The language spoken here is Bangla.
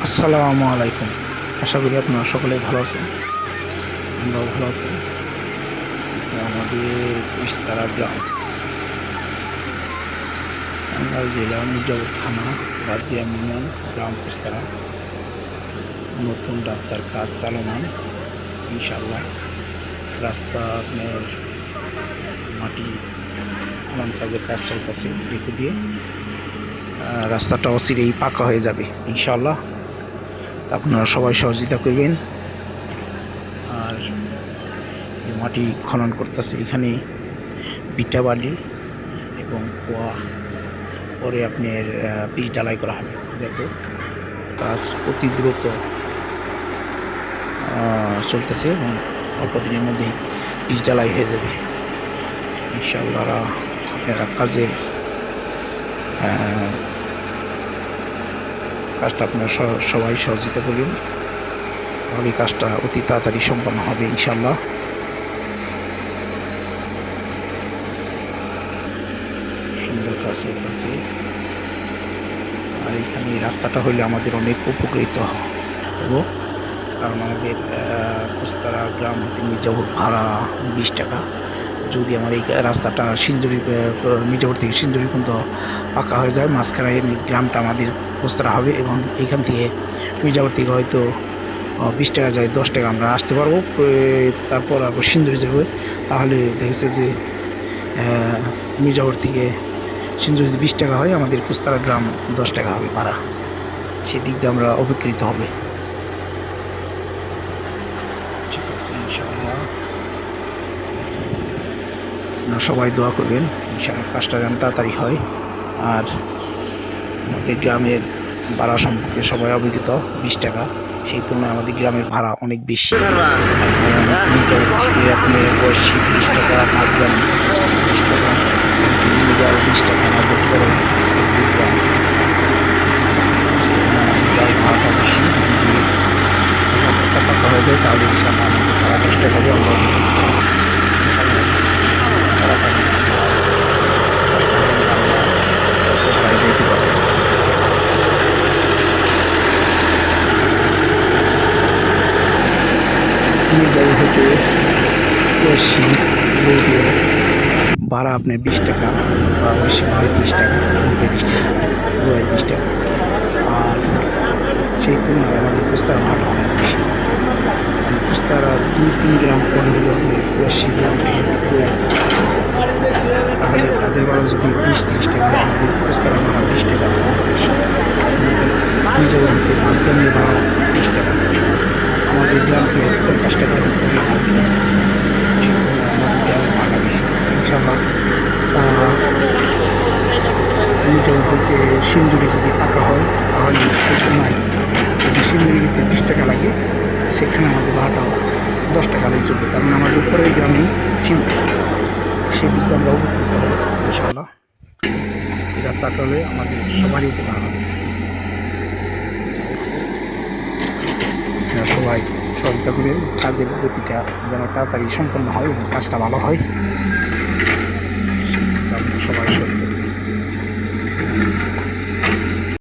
আসসালামু আলাইকুম। আশা করি আপনারা সকলেই ভালো আছেন। আমরাও ভালো আছি। আমাদের কুইস্তারা গ্রাম, টাঙ্গাইল জেলা মির্জাপুর থানা রাজিয়া ইউনিয়ন গ্রাম কুইস্তারা। নতুন রাস্তার কাজ চলমান, ইনশাল্লাহ। রাস্তা আপনার মাটি খনন কাজের কাজ চলতেছে রেখে দিয়ে। রাস্তাটা অচিরেই পাকা হয়ে যাবে ইনশাল্লাহ। আপনারা সবাই সহযোগিতা করবেন। আর যে মাটি খনন করতেছে, এখানে বিটা বালি এবং কোয়া পরে আপনার পিচ ঢালাই করা হবে। দেখো, কাজ অতি দ্রুত চলতেছে এবং অল্প দিনের মধ্যেই পিচ ঢালাই হয়ে যাবে ইনশাআল্লাহ। আপনারা কাজটা আপনারা সবাই সহযোগিতা করবেন, তাহলে কাজটা অতি তাড়াতাড়ি সম্পন্ন হবে ইনশাআল্লাহ। সুন্দর কাজ চলতেছে। আর এখানে রাস্তাটা হইলে আমাদের অনেক উপকৃত হব, কারণ আমাদের কুইস্তারা গ্রাম হতে মির্জাপুর ভাড়া 20 টাকা। যদি আমার এই রাস্তাটা মির্জাপুর থেকে সিঞ্জুরি পর্যন্ত পাকা হয়ে যায়, মাঝখানে গ্রামটা আমাদের কুইস্তারা হবে এবং এইখান থেকে মির্জাপুর থেকে হয়তো 20 টাকা যায়, 10 টাকা আমরা আসতে পারবো। তারপর আবার সিঞ্জুরি যাবে। তাহলে দেখেছে যে মির্জাপুর থেকে সিঞ্জুরি যদি 20 টাকা হয়, আমাদের কুইস্তারা গ্রাম 10 টাকা হবে ভাড়া। সেদিক দিয়ে আমরা উপকৃত হবে। ঠিক আছে, ইনশাআল্লাহ সবাই দোয়া করবেন ইনশাআল্লাহ, কাজটা যেন তাড়াতাড়ি হয়। আর আমাদের গ্রামের ভাড়া সম্পর্কে সবাই অবগত, 20 টাকা। সেই তুলনায় আমাদের গ্রামের ভাড়া অনেক বেশি। আপনি 30 টাকা, ভাববেন 20 টাকা, 20 টাকা আমাদের করে ভাড়াটা বেশি। যদি রাস্তাটা পাকা হয়ে যায়, তাহলে ইনশাআল্লাহ আমাদের ভাড়া 10 টাকা হবে। আমরা যেতে পারবো। মির্জাপুর থেকে রোডে ভাড়া আপনার 20 টাকা, বা 30 টাকা, 20 টাকা, 20 টাকা। আর সেই তুলনায় আমাদের কুইস্তারা ভাড়া অনেক বেশি। কুইস্তারা 2-3 গ্রাম পরে হলো আপনার তাহলে তাদের ভাড়া যদি 20-30 টাকা, আমাদের কুইস্তারা ভাড়া 20 টাকা। মির্জাপুর হতে 5 গ্রামের ভাড়া 30 টাকা। আমাদের গ্রাম থেকে 4-5 টাকা করে আসবে। সেই তুলনায় আমাদের গ্রামের ভাড়া বেশি ইনশাআল্লাহ। মির্জাপুর হতে সিঞ্জুরি যদি পাকা হয়, তাহলে সেই তুলনায় যদি সিঞ্জুরিতে 20 টাকা লাগে, সেখানে আমাদের ভাড়াটাও 10 টাকা হলেই চলবে। কারণ আমাদের পরের গ্রামেই সিঞ্জুরি, সেই দিক দিয়ে আমরা উপকৃত হব ইনশাআল্লাহ। এই রাস্তাটা হলে আমাদের সবারই উপকার হবে। সবাই সহযোগিতা করবেন, কাজের গতিটা যেন তাড়াতাড়ি সম্পন্ন হয় এবং কাজটা ভালো হয়, সেই চিন্তা আমরা সবাই সহযোগিতা